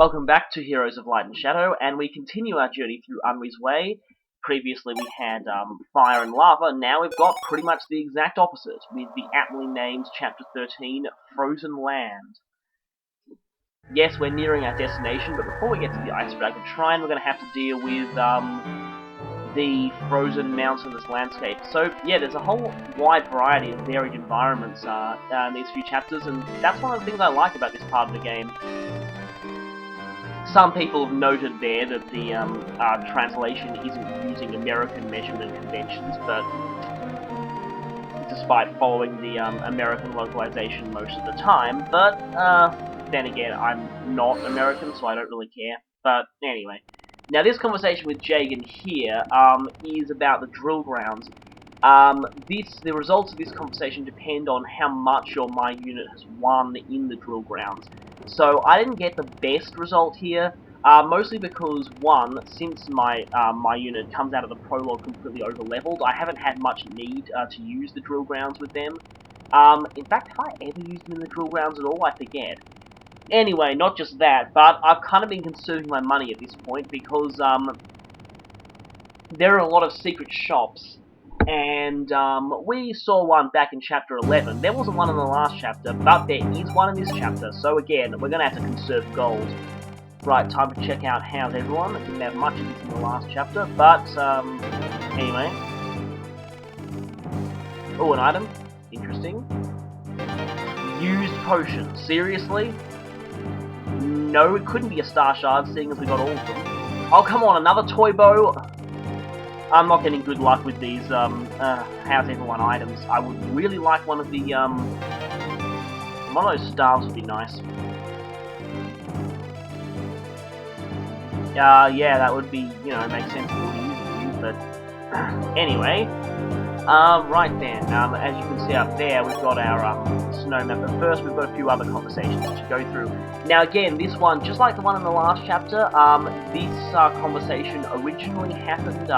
Welcome back to Heroes of Light and Shadow, and we continue our journey through Unri's Way. Previously we had Fire and Lava, now we've got pretty much the exact opposite, with the aptly named Chapter 13, Frozen Land. Yes, we're nearing our destination, but before we get to the Ice Dragon Shrine, we're going to have to deal with the frozen mountainous landscape. So, yeah, there's a whole wide variety of varied environments in these few chapters, and that's one of the things I like about this part of the game. Some people have noted there that the translation isn't using American measurement conventions, but despite following the American localization most of the time, but then again, I'm not American, so I don't really care. But anyway, now this conversation with Jagan here is about the drill grounds. The results of this conversation depend on how much my unit has won in the drill grounds. So I didn't get the best result here, mostly because, one, since my unit comes out of the prologue completely over-leveled, I haven't had much need to use the drill grounds with them. In fact, have I ever used them in the drill grounds at all? I forget. Anyway, not just that, but I've kind of been conserving my money at this point, because there are a lot of secret shops. And we saw one back in Chapter 11. There wasn't one in the last chapter, but there is one in this chapter. So again, we're going to have to conserve gold. Right, time to check out How's Everyone. I didn't have much of this in the last chapter, but anyway. Oh, an item. Interesting. Used potion. Seriously? No, it couldn't be a star shard, seeing as we got all of them. Oh, come on, another toy bow? I'm not getting good luck with these, How's Everyone items. I would really like one of the, one of those stars would be nice. Yeah, that would be, you know, make sense for using you, but anyway. Right then, as you can see up there, we've got our, snowman, but first we've got a few other conversations to go through. Now again, this one, just like the one in the last chapter, this, conversation originally happened,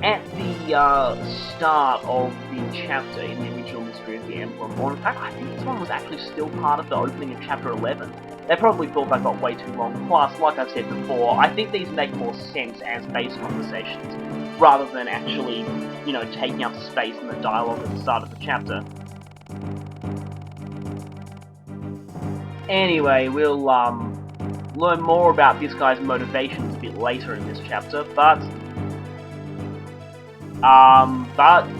at the, start of the chapter in the original Mystery of the Emblem, or in fact, I think this one was actually still part of the opening of Chapter 11. They probably thought that got way too long, plus, like I've said before, I think these make more sense as base conversations, rather than actually, you know, taking up space in the dialogue at the start of the chapter. Anyway, we'll, learn more about this guy's motivations a bit later in this chapter, but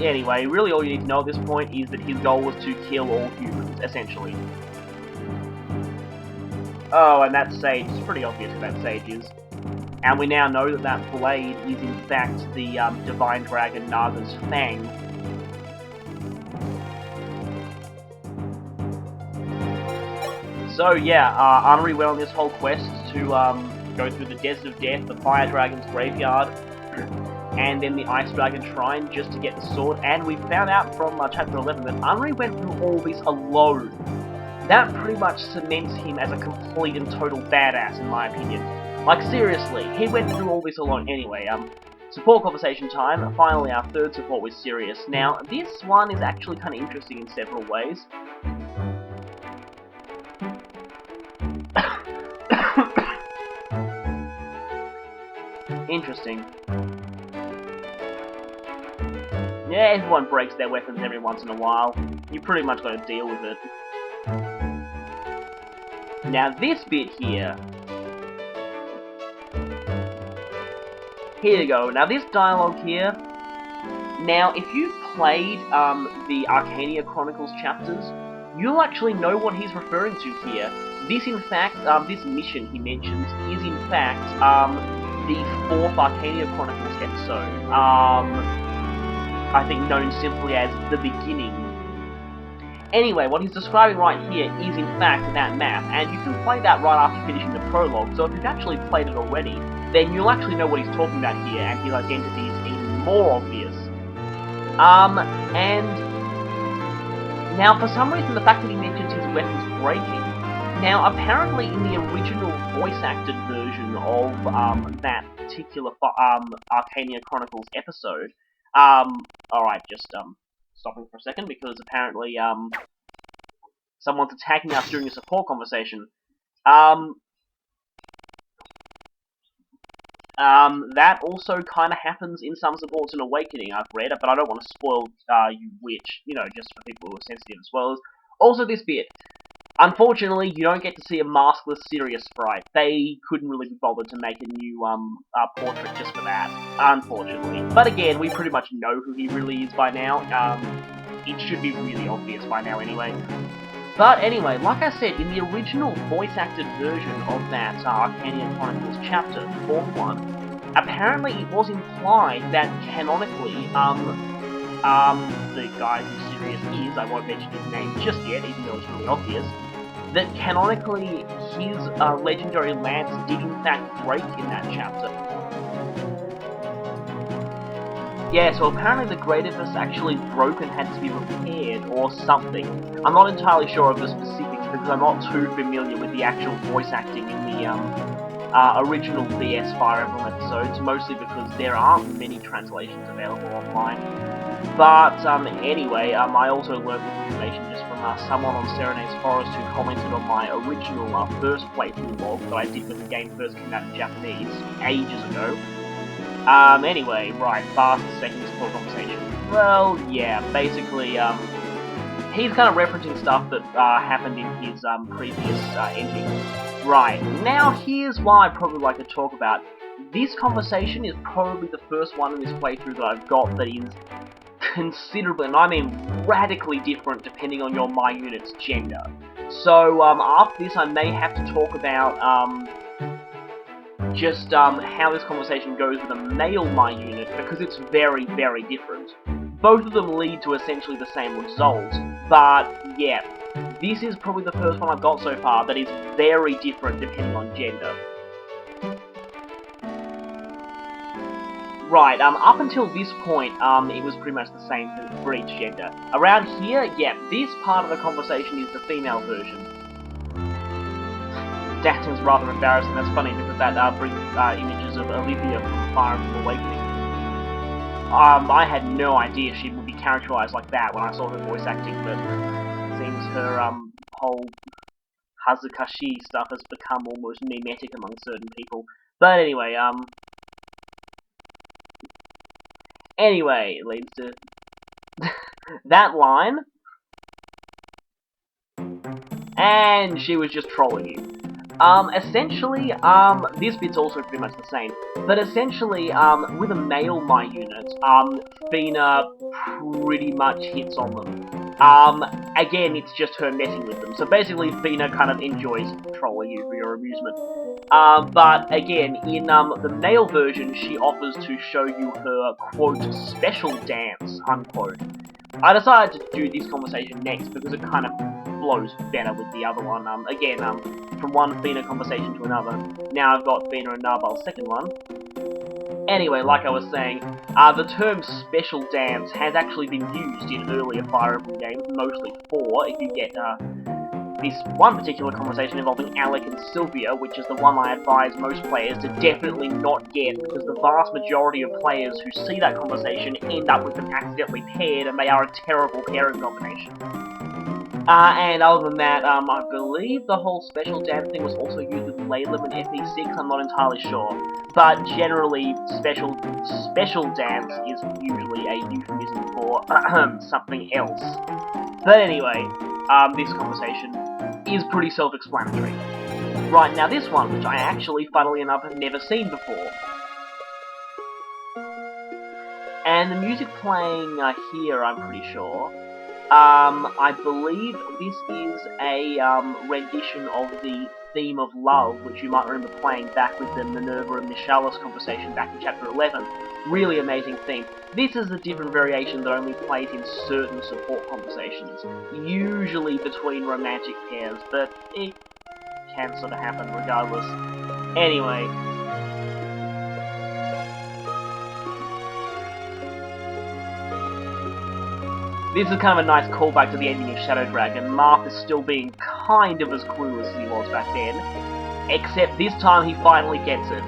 anyway, really all you need to know at this point is that his goal was to kill all humans, essentially. Oh, and that sage, it's pretty obvious who that sage is. And we now know that that blade is in fact the Divine Dragon Naga's Fang. So yeah, Unri went on this whole quest to go through the Desert of Death, the Fire Dragon's Graveyard, and then the Ice Dragon Shrine just to get the sword, and we found out from Chapter 11 that Unri went through all this alone. That pretty much cements him as a complete and total badass, in my opinion. Like, seriously, he went through all this alone. Anyway, support conversation time. Finally, our third support with Sirius. Now, this one is actually kind of interesting in several ways. Interesting. Yeah, everyone breaks their weapons every once in a while. You pretty much got to deal with it. Now this bit here. Here you go. Now this dialogue here. Now, if you've played the Arcania Chronicles chapters, you'll actually know what he's referring to here. This, in fact, this mission he mentions is in fact the 4th Arcania Chronicles episode. I think known simply as The Beginning. Anyway, what he's describing right here is in fact that map, and you can play that right after finishing the prologue, so if you've actually played it already, then you'll actually know what he's talking about here, and his identity is even more obvious. And now for some reason the fact that he mentions his weapons breaking, now apparently in the original voice-acted version of that particular Arcania Chronicles episode, alright, just stopping for a second, because apparently, someone's attacking us during a support conversation. That also kind of happens in some supports in Awakening, I've read, but I don't want to spoil you which, just for people who are sensitive as well. Also this bit. Unfortunately, you don't get to see a maskless Sirius sprite. They couldn't really be bothered to make a new portrait just for that, unfortunately. But again, we pretty much know who he really is by now. It should be really obvious by now anyway. But anyway, like I said, in the original voice-acted version of that Arcanian Chronicles chapter, the fourth one, apparently it was implied that canonically, the guy who Sirius is, I won't mention his name just yet, even though it's really obvious, that canonically his legendary lance did in fact break in that chapter. Yeah, so apparently the Greativus actually broke and had to be repaired, or something. I'm not entirely sure of the specifics, because I'm not too familiar with the actual voice acting in the original DS Fire Emblem episodes, mostly because there aren't many translations available online. But anyway, I also learned this information just from someone on Serenade's Forest who commented on my original first playthrough log that I did when the game first came out in Japanese, ages ago. Anyway, right, fast second support conversation. Well, yeah, basically, he's kind of referencing stuff that happened in his previous ending. Right, now here's what I'd probably like to talk about. This conversation is probably the first one in this playthrough that I've got that is considerably, and I mean radically different depending on your My Unit's gender. So, after this I may have to talk about, just how this conversation goes with a male My Unit, because it's very, very different. Both of them lead to essentially the same result, but yeah, this is probably the first one I've got so far that is very different depending on gender. Right, up until this point, it was pretty much the same for each gender. Around here, yeah, this part of the conversation is the female version. Daxton's rather embarrassing. That's funny because that brings images of Olivia from Fire Emblem Awakening. I had no idea she would be characterized like that when I saw her voice acting, but it seems her whole Hazukashi stuff has become almost mimetic among certain people. But anyway, it leads to that line, and she was just trolling you. Essentially, this bit's also pretty much the same, but essentially, with a male My Unit, Fina pretty much hits on them. Again, it's just her messing with them, so basically Fina kind of enjoys trolling you for your amusement. But again, in the male version, she offers to show you her, quote, special dance, unquote. I decided to do this conversation next because it kind of flows better with the other one. Again, from one Fina conversation to another. Now I've got Fina and Narbal's second one. Anyway, like I was saying, the term special dance has actually been used in earlier Fire Emblem games, mostly 4, if you get this one particular conversation involving Alec and Sylvia, which is the one I advise most players to definitely not get, because the vast majority of players who see that conversation end up with them accidentally paired, and they are a terrible pairing combination. And other than that, I believe the whole special dance thing was also used with Layla in FE6, I'm not entirely sure. But generally, special dance is usually a euphemism for something else. But anyway, this conversation is pretty self-explanatory. Right, now this one, which I actually, funnily enough, have never seen before. And the music playing here, I'm pretty sure. I believe this is a rendition of the theme of love, which you might remember playing back with the Minerva and Mishalis conversation back in chapter 11. Really amazing theme. This is a different variation that only plays in certain support conversations, usually between romantic pairs, but it can sort of happen regardless. Anyway. This is kind of a nice callback to the ending of Shadow Dragon. Marth is still being kind of as clueless as he was back then, except this time he finally gets it.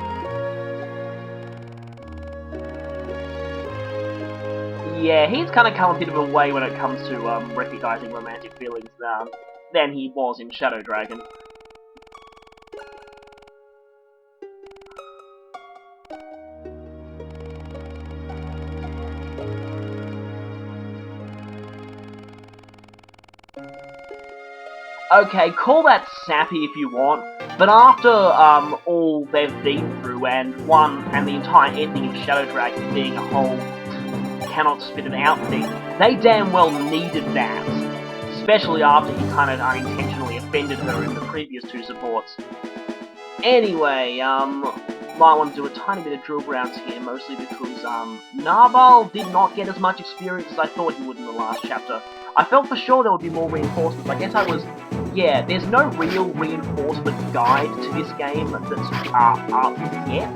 Yeah, he's kind of come a bit of a way when it comes to recognizing romantic feelings than he was in Shadow Dragon. Okay, call that sappy if you want, but after all they've been through and the entire ending of Shadow Dragon being a whole cannot spit it out thing, they damn well needed that. Especially after he kind of unintentionally offended her in the previous two supports. Anyway, might want to do a tiny bit of drill grounds here, mostly because, Narval did not get as much experience as I thought he would in the last chapter. I felt for sure there would be more reinforcements. I guess I was... Yeah, there's no real reinforcement guide to this game that's up yet,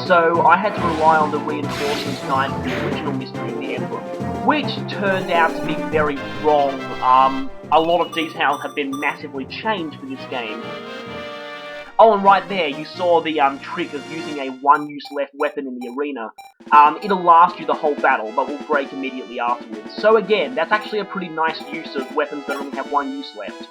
so I had to rely on the reinforcements guide for the original Mystery of the Emblem, which turned out to be very wrong. A lot of details have been massively changed for this game. Oh, and right there, you saw the trick of using a one-use left weapon in the arena. It'll last you the whole battle, but will break immediately afterwards. So again, that's actually a pretty nice use of weapons that only have one use left.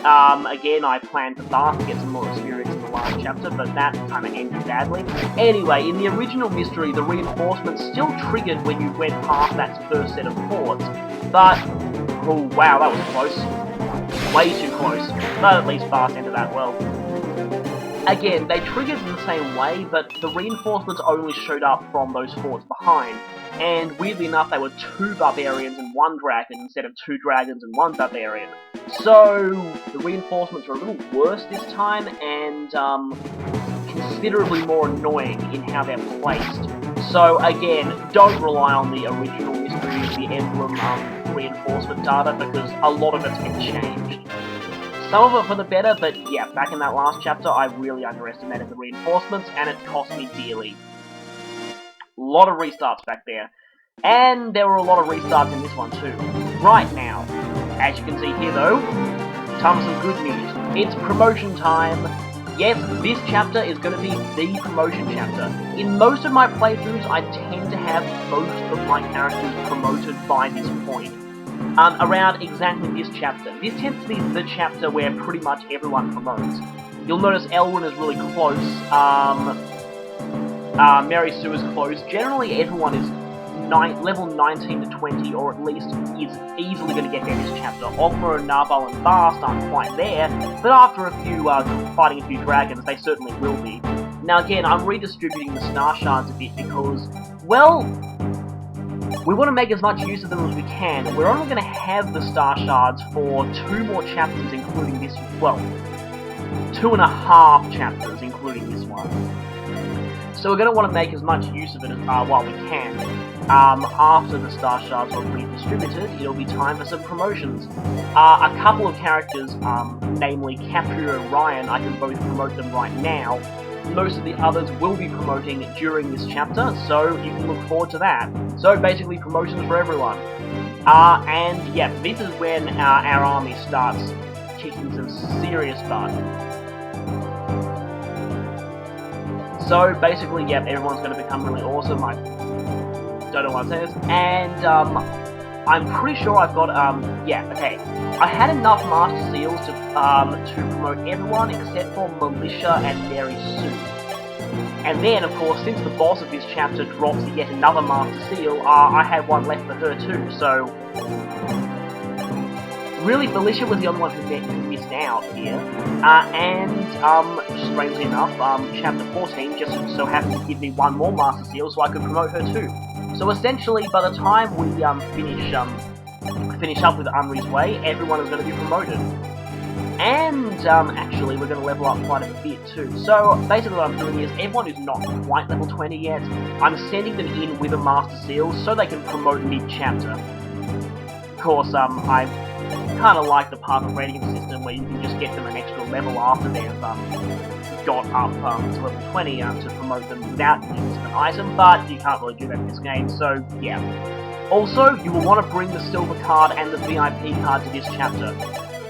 Again, I planned for Bart to get some more experience in the last chapter, but that kind of ended badly. Anyway, in the original Mystery, the reinforcements still triggered when you went past that first set of ports, but... Oh, wow, that was close. Way too close. But at least Bart ended that well. Again, they triggered in the same way, but the reinforcements only showed up from those forts behind, and weirdly enough they were 2 barbarians and 1 dragon instead of 2 dragons and 1 barbarian. So, the reinforcements were a little worse this time, and considerably more annoying in how they're placed. So again, don't rely on the original Mystery of the Emblem reinforcement data, because a lot of it's been changed. Some of it for the better, but yeah, back in that last chapter, I really underestimated the reinforcements, and it cost me dearly. A lot of restarts back there. And there were a lot of restarts in this one too. Right now, as you can see here though, time for some good news. It's promotion time. Yes, this chapter is going to be the promotion chapter. In most of my playthroughs, I tend to have most of my characters promoted by this point. Around exactly this chapter. This tends to be the chapter where pretty much everyone promotes. You'll notice Elwyn is really close, Mary Sue is close. Generally everyone is level 19 to 20, or at least is easily going to get there this chapter. Ogma and Narval and Bast aren't quite there, but after a few, fighting a few dragons, they certainly will be. Now again, I'm redistributing the Star Shards a bit because, well, we want to make as much use of them as we can. We're only going to have the Star Shards for 2 more chapters, including this, well, 2.5 chapters, including this one. So we're going to want to make as much use of it while we can. After the Star Shards are redistributed, it'll be time for some promotions. A couple of characters, namely Caprio and Ryan, I can both promote them right now. Most of the others will be promoting during this chapter, so you can look forward to that. So basically promotions for everyone. And yeah, this is when our army starts kicking some serious butt. So basically, yeah, everyone's going to become really awesome. I don't know what I'm saying this. And I'm pretty sure I've got, yeah, okay. I had enough Master Seals to promote everyone except for Militia and Mary Sue. And then, of course, since the boss of this chapter drops yet another Master Seal, I had one left for her too, so... Really, Militia was the only one who missed out here. Strangely enough, Chapter 14 just so happened to give me one more Master Seal so I could promote her too. So essentially, by the time we finish up with Unri's Way, everyone is going to be promoted. And, actually, we're going to level up quite a bit too. So, basically what I'm doing is, everyone who's not quite level 20 yet, I'm sending them in with a Master Seal so they can promote mid-chapter. Of course, I kind of like the Path of Radiance system where you can just get them an extra level after they've got up to level 20 to promote them without the use of an item, but you can't really do that in this game, so yeah. Also, you will want to bring the silver card and the VIP card to this chapter.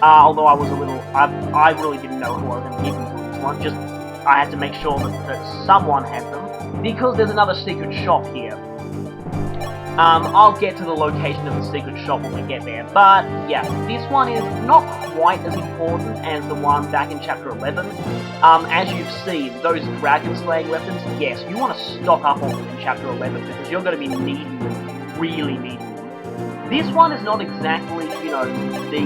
Although I was a little... I really didn't know who I was going to give them for this one, just I had to make sure that someone had them, because there's another secret shop here. I'll get to the location of the secret shop when we get there, but yeah, this one is not quite as important as the one back in Chapter 11. As you've seen, those dragon slaying weapons, yes, you want to stock up on them in Chapter 11, because you're going to be needing them, really needing them. This one is not exactly, you know, the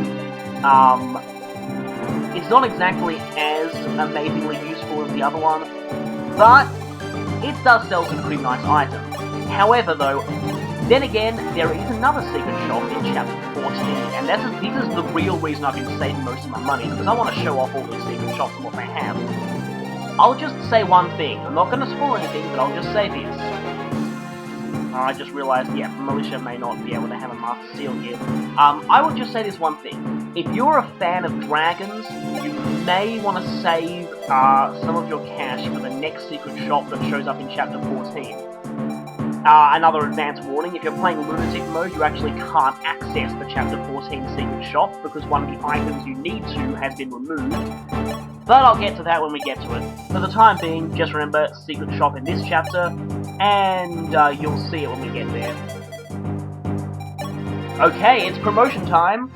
It's not exactly as amazingly useful as the other one, but it does sell some pretty nice items. However, though, then again, there is another secret shop in Chapter 14, and this is the real reason I've been saving most of my money, because I want to show off all these secret shops and what they have. I'll just say one thing. I'm not going to spoil anything, but I'll just say this. I just realized, yeah, Militia may not be able to have a Master Seal here. I will just say this one thing. If you're a fan of dragons, you may want to save some of your cash for the next secret shop that shows up in Chapter 14. Another advance warning, if you're playing Lunatic mode, you actually can't access the Chapter 14 secret shop, because one of the items you need to has been removed. But I'll get to that when we get to it. For the time being, just remember, secret shop in this chapter, and you'll see it when we get there. Okay, it's promotion time!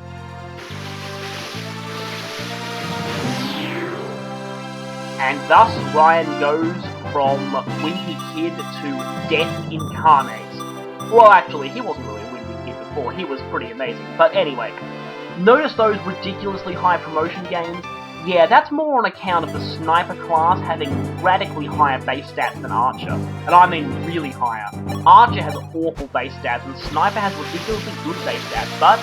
And thus, Ryan goes from Wimpy Kid to Death Incarnate. Well, actually, he wasn't really a Wimpy Kid before, he was pretty amazing. But anyway, notice those ridiculously high promotion gains? Yeah, that's more on account of the Sniper class having radically higher base stats than Archer. And I mean really higher. Archer has awful base stats, and Sniper has ridiculously good base stats, but...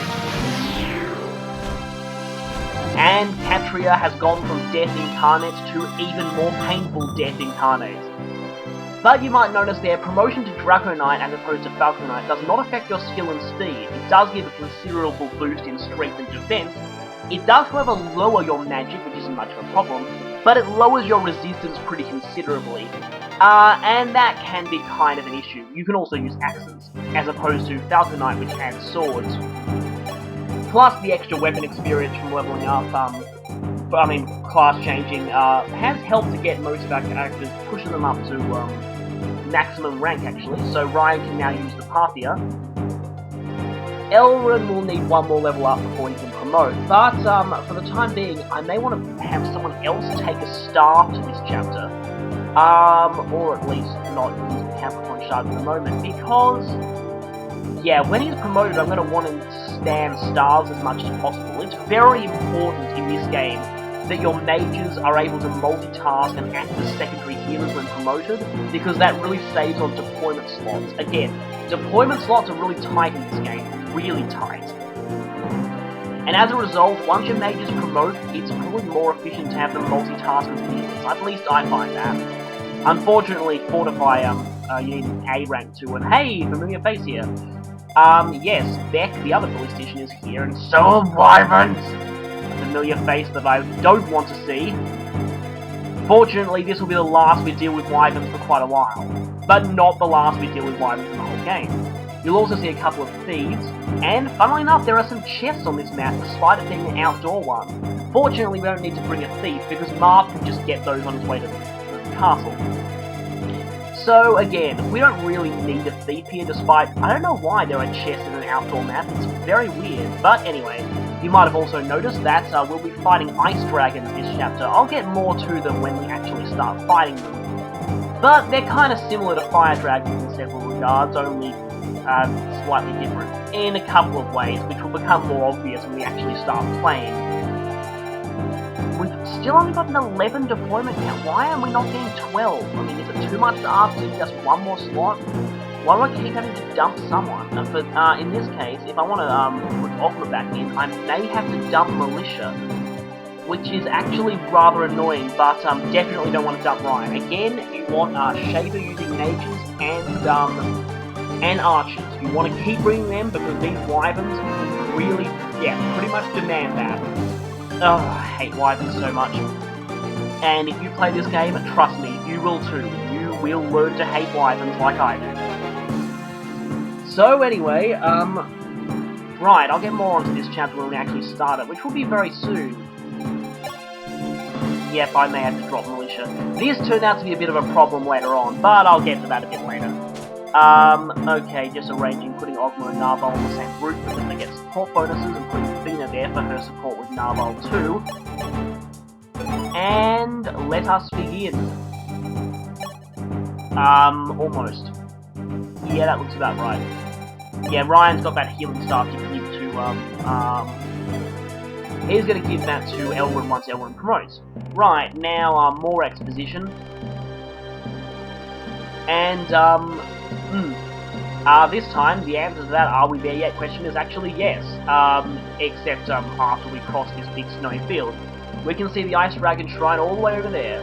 And Catria has gone from Death Incarnate to even more painful Death Incarnate. But you might notice there, promotion to Draco Knight as opposed to Falcon Knight does not affect your skill and speed. It does give a considerable boost in strength and defense. It does, however, lower your magic, which isn't much of a problem, but it lowers your resistance pretty considerably. And that can be kind of an issue. You can also use axes, as opposed to Falcon Knight, which adds swords. Plus, the extra weapon experience from leveling up, class changing, has helped to get most of our characters, pushing them up to maximum rank, actually. So Ryan can now use the Parthia. Elrond will need one more level up before he can promote, but for the time being, I may want to have someone else take a staff to this chapter, or at least not use the Capricorn Shard at the moment, because, yeah, when he's promoted, I'm going to want him to spam stars as much as possible. It's very important in this game that your mages are able to multitask and act as secondary healers when promoted, because that really saves on deployment slots. Again, deployment slots are really tight in this game. Really tight. And as a result, once your mages promote, it's probably more efficient to have them multitask as healers. At least I find that. Unfortunately, Fortify, you need an A rank too, and hey, familiar face here. Yes, Beck, the other politician, is here, and so are Wyverns! A familiar face that I don't want to see. Fortunately, this will be the last we deal with Wyverns for quite a while, but not the last we deal with Wyverns in the whole game. You'll also see a couple of thieves, and funnily enough, there are some chests on this map, despite it being an outdoor one. Fortunately, we don't need to bring a thief, because Marv can just get those on his way to the castle. So, again, we don't really need a thief here, despite, I don't know why there are chests in an outdoor map, it's very weird. But anyway, you might have also noticed that we'll be fighting ice dragons this chapter. I'll get more to them when we actually start fighting them. But they're kind of similar to fire dragons in several regards, only slightly different in a couple of ways, which will become more obvious when we actually start playing. We've still only got an 11 deployment count. Why are we not getting 12? I mean, is it too much to ask to just one more slot? Why do I keep having to dump someone? But in this case, if I want to put Ogma back in, I may have to dump Militia, which is actually rather annoying, but definitely don't want to dump Ryan. Again, you want Shaver using mages and archers. You want to keep bringing them because these wyverns really, pretty much demand that. Oh, I hate wyverns so much. And if you play this game, trust me, you will too. You will learn to hate wyverns like I do. So anyway, right, I'll get more onto this chapter when we actually start it, which will be very soon. Yep, I may have to drop Militia. This turned out to be a bit of a problem later on, but I'll get to that a bit later. Okay, just arranging putting Ogma and Narval on the same route because they get support bonuses, and putting Fina there for her support with Narval too. And let us begin. Almost. Yeah, that looks about right. Yeah, Ryan's got that healing staff you can give to, He's going to give that to Elrond once Elrond promotes. Right, now more exposition. And, this time, the answer to that "are we there yet" question is actually yes. Except, after we cross this big snowy field. We can see the Ice Dragon Shrine all the way over there.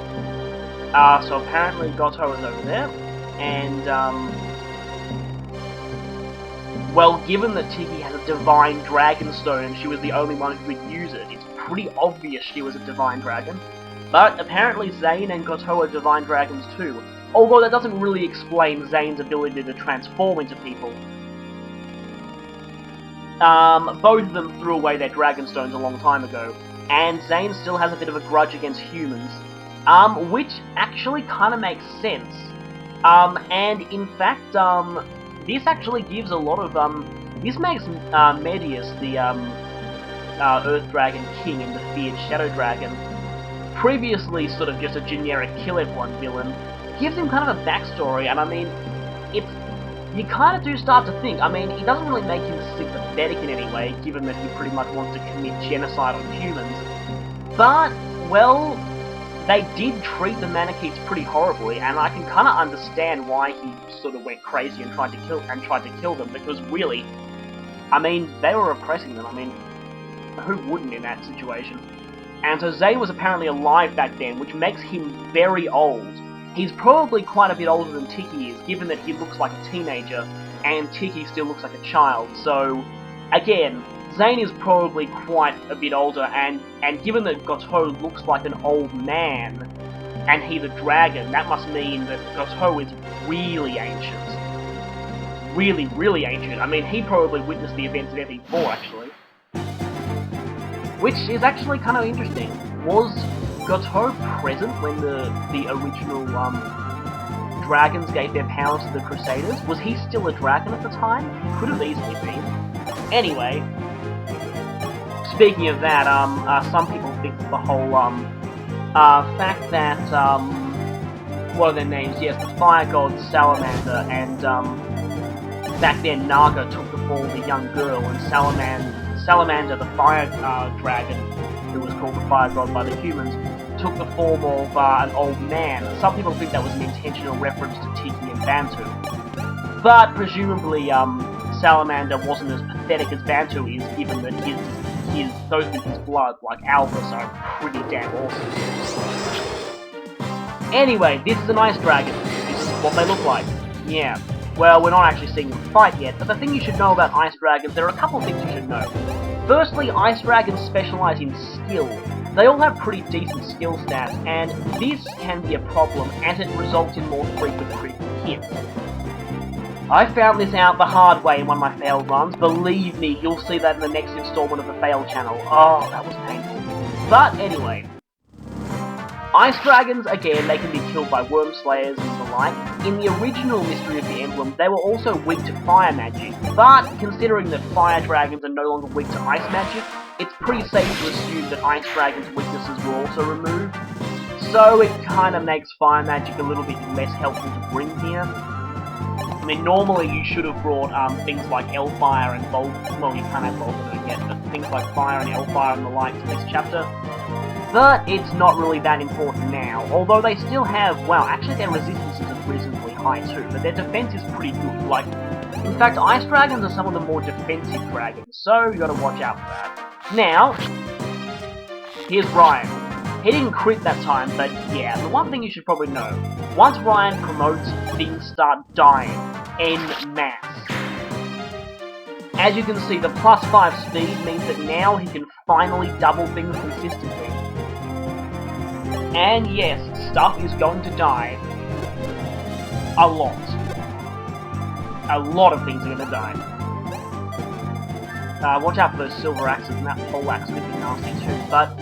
So apparently Goto is over there. And, well, given that Tiki has a Divine Dragon Stone and she was the only one who could use it, it's pretty obvious she was a Divine Dragon. But apparently Zane and Goto are Divine Dragons too. Although that doesn't really explain Zane's ability to transform into people. Both of them threw away their Dragon Stones a long time ago, and Zane still has a bit of a grudge against humans, which actually kind of makes sense. And in fact, this actually gives a lot of, this makes Medius, the Earth Dragon King and the feared Shadow Dragon, previously sort of just a generic kill everyone villain, gives him kind of a backstory, and I mean, you kind of do start to think, I mean, it doesn't really make him sympathetic in any way, given that he pretty much wants to commit genocide on humans, but, well, they did treat the Manichees pretty horribly, and I can kind of understand why he sort of went crazy and tried to kill them, because really, I mean, they were oppressing them, I mean, who wouldn't in that situation? And so Zane was apparently alive back then, which makes him very old. He's probably quite a bit older than Tiki is, given that he looks like a teenager, and Tiki still looks like a child, so, again, Zane is probably quite a bit older, and given that Goto looks like an old man, and he's a dragon, that must mean that Goto is really ancient. Really, really ancient. I mean, he probably witnessed the events of FE4, actually. Which is actually kind of interesting. Was Goto present when the original dragons gave their powers to the Crusaders? Was he still a dragon at the time? Could have easily been. Anyway, speaking of that, some people think that the whole fact that what are their names? Yes, the fire god Salamander and back then Naga took the form of a young girl, and Salamander, the fire dragon, who was called the fire god by the humans, took the form of an old man. Some people think that was an intentional reference to Tiki and Bantu. But presumably, Salamander wasn't as pathetic as Bantu is, given that those with his blood, like Albus, are pretty damn awesome. Anyway, this is an ice dragon. This is what they look like. Yeah. Well, we're not actually seeing them fight yet, but the thing you should know about ice dragons, there are a couple of things you should know. Firstly, ice dragons specialize in skill. They all have pretty decent skill stats, and this can be a problem as it results in more frequent critical hits. I found this out the hard way in one of my failed runs. Believe me, you'll see that in the next installment of the Fail channel. Oh, that was painful. But anyway, ice dragons, again, they can be killed by worm slayers and the like. In the original Mystery of the Emblem, they were also weak to fire magic, but considering that fire dragons are no longer weak to ice magic, it's pretty safe to assume that ice dragons' weaknesses were also removed. So it kind of makes fire magic a little bit less helpful to bring here. I mean, normally you should have brought things like Hellfire and well, you can't have Volcano yet, but things like Fire and Hellfire and the like to this chapter. But it's not really that important now, although they still have, well, actually their resistances are reasonably high too, but their defense is pretty good. Like, in fact, ice dragons are some of the more defensive dragons, so you gotta watch out for that. Now, here's Ryan. He didn't crit that time, but yeah, the one thing you should probably know, once Ryan promotes, things start dying en masse. As you can see, the +5 speed means that now he can finally double things consistently. And yes, stuff is going to die. A lot. A lot of things are going to die. Watch out for those silver axes, and that pole axe could be nasty too. But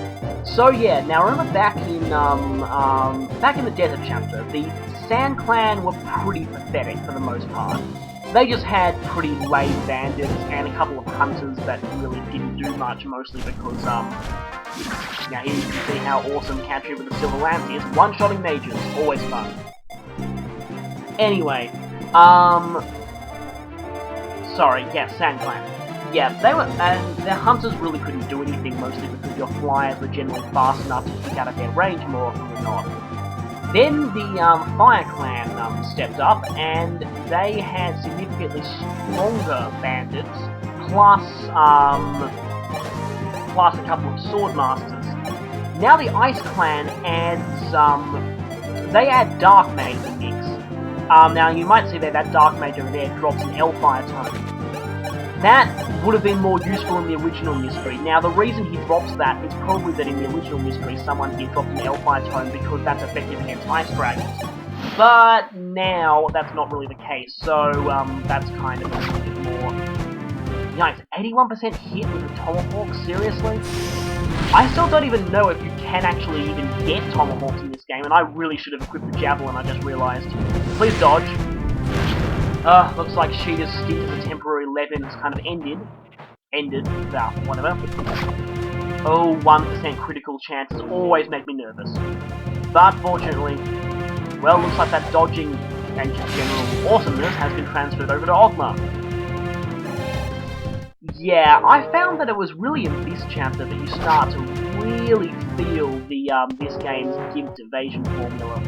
so yeah, now remember back in the desert chapter, the Sand Clan were pretty pathetic for the most part. They just had pretty lame bandits and a couple of hunters that really didn't do much, mostly because now here you can see how awesome Catry with the Silver Lance is. One-shotting mages, always fun. Anyway, sorry, yeah, Sand Clan. yeah, and their hunters really couldn't do anything, mostly because your flyers were generally fast enough to stick out of their range more often than not. Then the Fire Clan stepped up, and they had significantly stronger bandits, plus a couple of sword masters. Now the Ice Clan adds, they add Dark Mage to the mix. Now you might see that Dark Mage over there drops an Hellfire tome. That would have been more useful in the original mystery. Now, the reason he drops that is probably that in the original mystery, someone here dropped an Hellfire tome because that's effective against Ice Dragons. But now, that's not really the case, so that's kind of a little bit more... Yikes, 81% hit with a Tomahawk? Seriously? I still don't even know if you can actually even get Tomahawks in this game, and I really should have equipped the Javelin, I just realised. Please dodge. Looks like Sheeta's stint as a temporary Levin has kind of ended. Whatever. Oh, 1% critical chances always make me nervous. But fortunately, well, looks like that dodging and general awesomeness has been transferred over to Ogma. Yeah, I found that it was really in this chapter that you start to really feel the this game's gimped evasion formula.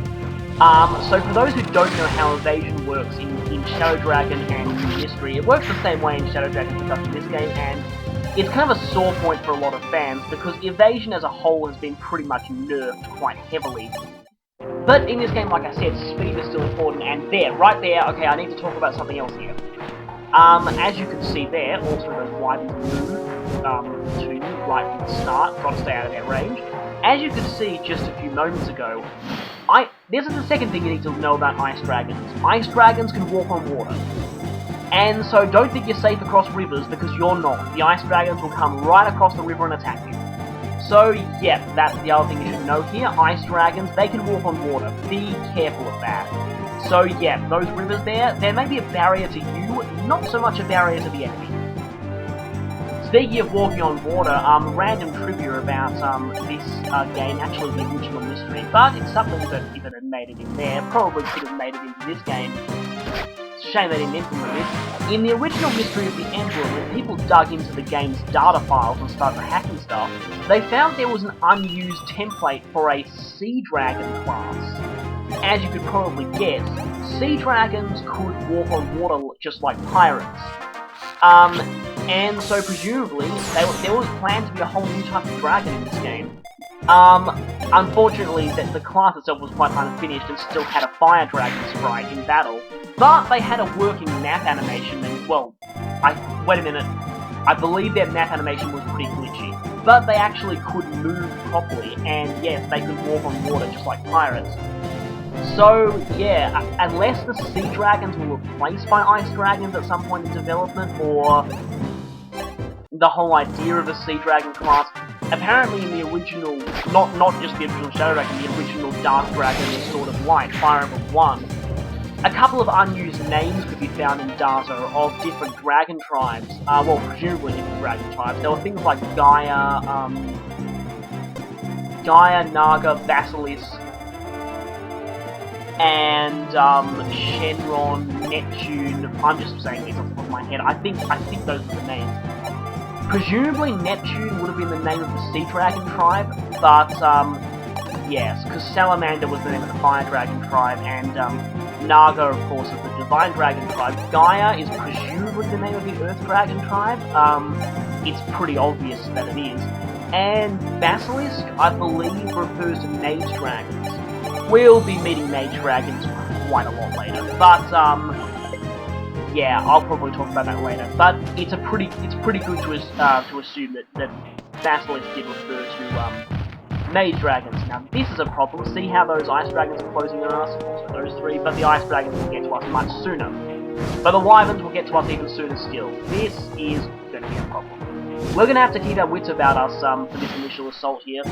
So for those who don't know how evasion works in Shadow Dragon and in Mystery, it works the same way in Shadow Dragon as it does in this game, and it's kind of a sore point for a lot of fans, because evasion as a whole has been pretty much nerfed quite heavily. But in this game, like I said, speed is still important, and right there, okay, I need to talk about something else here. As you can see there, also those wyverns move to you right from the start, got to stay out of their range. As you can see just a few moments ago, this is the second thing you need to know about Ice Dragons. Ice Dragons can walk on water. And so don't think you're safe across rivers, because you're not. The Ice Dragons will come right across the river and attack you. So, yeah, that's the other thing you should know here. Ice Dragons, they can walk on water. Be careful of that. So, yeah, those rivers there may be a barrier to you, not so much a barrier to the enemy. Speaking of walking on water, random trivia about this game, actually the original mystery, but it's something that if it had made it in there, probably could have made it into this game. It's a shame they didn't implement this. In the original Mystery of the Emperor, when people dug into the game's data files and started hacking stuff, they found there was an unused template for a Sea Dragon class. As you could probably guess, Sea Dragons could walk on water just like pirates. And so presumably, there was planned to be a whole new type of dragon in this game. Unfortunately, the class itself was quite unfinished and still had a fire dragon sprite in battle. But they had a working map animation, and well, wait a minute, I believe their map animation was pretty glitchy. But they actually could move properly, and yes, they could walk on water just like pirates. So, yeah, unless the Sea Dragons were replaced by Ice Dragons at some point in development, or the whole idea of a Sea Dragon class, apparently in the original, not just the original Shadow Dragon, the original Dark Dragon is sort of like Fire Emblem 1, a couple of unused names could be found in data of different dragon tribes, well, presumably different dragon tribes. There were things like Gaia, Naga, Basilisk, and Shenron, Neptune. I'm just saying these off the top of my head. I think those are the names. Presumably Neptune would have been the name of the Sea Dragon tribe, but yes, because Salamander was the name of the Fire Dragon tribe, and Naga, of course, is the Divine Dragon tribe. Gaia is presumably the name of the Earth Dragon tribe. It's pretty obvious that it is. And Basilisk, I believe, refers to Mage Dragons. We'll be meeting Mage Dragons quite a lot later, but yeah, I'll probably talk about that later. But it's pretty good to assume that Basilisk did refer to Mage Dragons. Now this is a problem. See how those Ice Dragons are closing on us? Also those three, but the Ice Dragons will get to us much sooner. But the Wyverns will get to us even sooner still. This is going to be a problem. We're going to have to keep our wits about us for this initial assault here.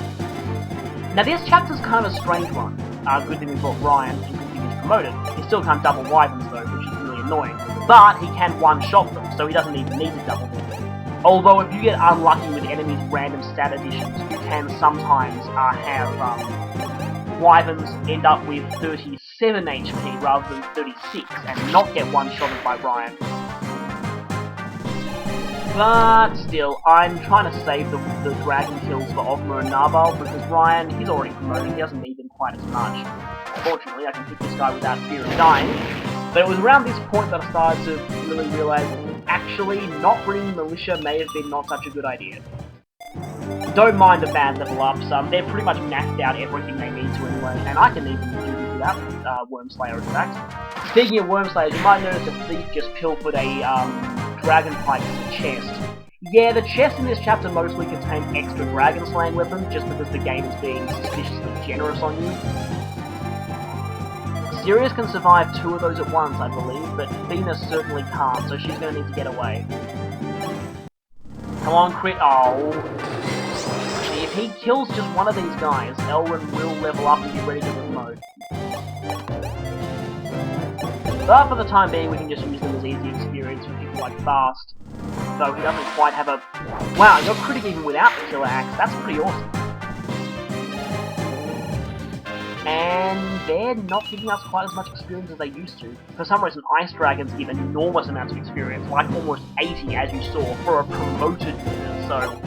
Now this chapter's kind of a strange one. Good thing we brought Ryan, and good thing he's promoted. He still can't double Wyverns though, which is really annoying. But he can one-shot them, so he doesn't even need to double them. Although if you get unlucky with enemies' random stat additions, you can sometimes have Wyverns end up with 37 HP rather than 36, and not get one-shotted by Ryan. But still, I'm trying to save the dragon kills for Ogma and Narbal, because Ryan, he's already promoted, he doesn't need them quite as much. Fortunately, I can pick this guy without fear of dying. But it was around this point that I started to really realise, actually, not bringing Militia may have been not such a good idea. Don't mind the bad level ups, they're pretty much maxed out everything they need to anyway, and I can even do this without Wormslayer, in fact. Speaking of Wormslayers, you might notice a thief just pilfered a dragon pike from the chest. Yeah, the chest in this chapter mostly contains extra dragon slaying weapons, just because the game is being suspiciously generous on you. Sirius can survive 2 of those at once, I believe, but Venus certainly can't, so she's going to need to get away. Come on, crit. Oh. If he kills just one of these guys, Elrond will level up and be ready to promote. But for the time being, we can just use them as easy experience for people like Fast. Though he doesn't quite have a... Wow, you're critting even without the Killer Axe. That's pretty awesome. And they're not giving us quite as much experience as they used to. For some reason, Ice Dragons give enormous amounts of experience, like almost 80 as you saw, for a promoted unit, so...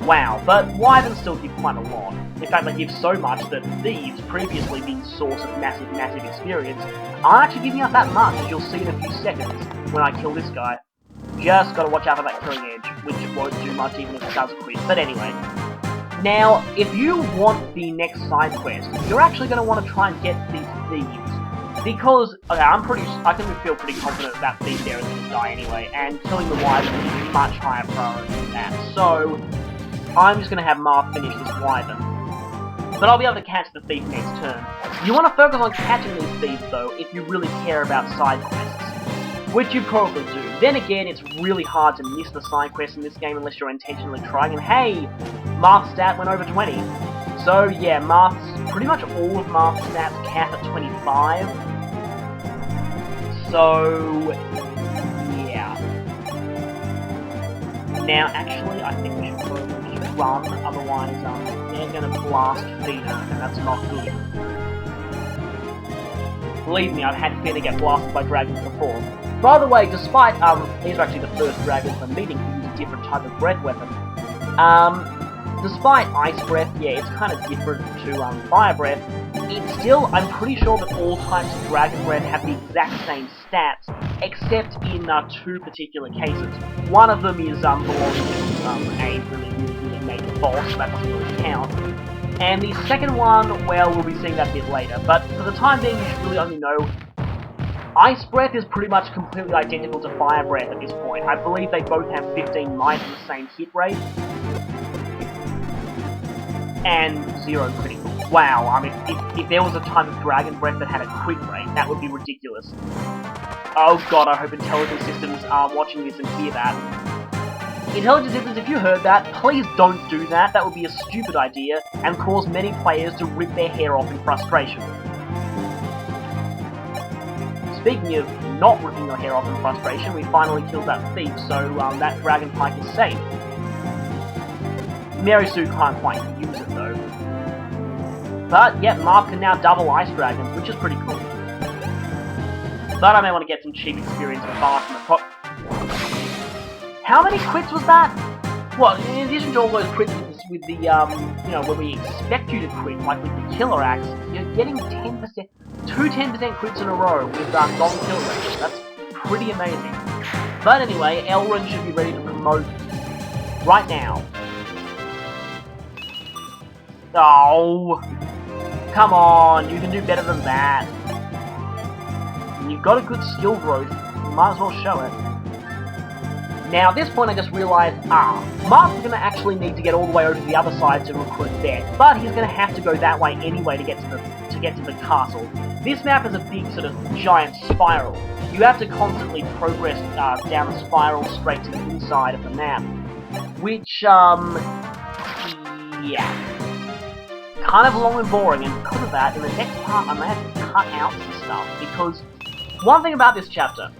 Wow, but Wyverns still give quite a lot. In fact, they give so much that Thieves, previously being source of massive experience, aren't actually giving out that much, as you'll see in a few seconds when I kill this guy. Just gotta watch out for that killing edge, which won't do much even if it does crit, but anyway. Now, if you want the next side quest, you're actually going to want to try and get these thieves. Because, okay, I can feel pretty confident that thief there is going to die anyway, and killing the wyvern is a much higher priority than that. So, I'm just going to have Marth finish this wyvern. But I'll be able to catch the thief next turn. You want to focus on catching these thieves, though, if you really care about side quests. Which you probably do. Then again, it's really hard to miss the side quests in this game unless you're intentionally trying, and hey! Marth's stat went over 20. So yeah, pretty much all of Marth's stats cap at 25. So, yeah. Now, actually, I think we should probably just run, otherwise they're gonna blast Fina, and that's not good. Believe me, I've had Fina get blasted by dragons before. By the way, despite, these are actually the first dragons I'm meeting who use a different type of breath weapon. Despite Ice Breath, yeah, it's kind of different to, Fire Breath, it's still, I'm pretty sure that all types of Dragon Breath have the exact same stats, except in, 2 particular cases. One of them is, belonging to, a really major boss, so that doesn't really count. And the second one, well, we'll be seeing that a bit later, but for the time being, you should really only know Ice Breath is pretty much completely identical to Fire Breath at this point. I believe they both have 15 might and the same hit rate. And 0 critical. Wow, I mean, if there was a type of Dragon Breath that had a crit rate, that would be ridiculous. Oh god, I hope intelligence systems are watching this and hear that. Intelligence systems, if you heard that, please don't do that. That would be a stupid idea, and cause many players to rip their hair off in frustration. Speaking of not ripping your hair off in frustration, we finally killed that thief, so that dragon pike is safe. Mary Sue can't quite use it though. But yeah, Marth can now double ice dragons, which is pretty cool. But I may want to get some cheap experience with Fast in the top. How many crits was that? Well, in addition to all those crits with the, you know, where we expect you to crit, like with the Killer Axe, you're getting 10%, 2 10% crits in a row with non-kill rates. That's pretty amazing. But anyway, Elrond should be ready to promote right now. Oh, come on, you can do better than that. And you've got a good skill growth, you might as well show it. Now, at this point, I just realized, Marth's going to actually need to get all the way over to the other side to recruit Beth, but he's going to have to go that way anyway to get to the castle. This map is a big sort of giant spiral. You have to constantly progress down the spiral straight to the inside of the map, which, yeah, kind of long and boring. And because of that, in the next part, I may have to cut out some stuff because one thing about this chapter.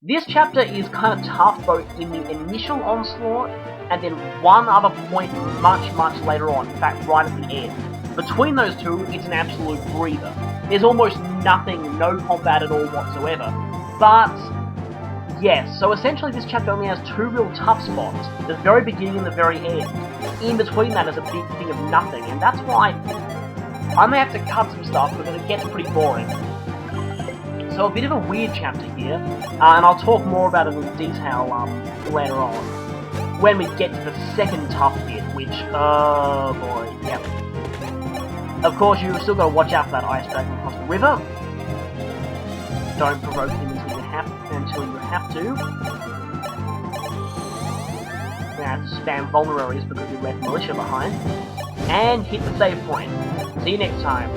This chapter is kind of tough both in the initial onslaught and then one other point much later on, in fact right at the end. Between those two, it's an absolute breather. There's almost nothing, no combat at all whatsoever. But Yes, so essentially this chapter only has two real tough spots, the very beginning and the very end. In between that is a big thing of nothing, and that's why I may have to cut some stuff because it gets pretty boring. So a bit of a weird chapter here, and I'll talk more about it in detail later on, when we get to the second tough bit, which, oh boy, yep. Of course, you've still got to watch out for that ice dragon across the river. Don't provoke him until you have to. We have to spam vulneraries because we left militia behind. And hit the save point. See you next time.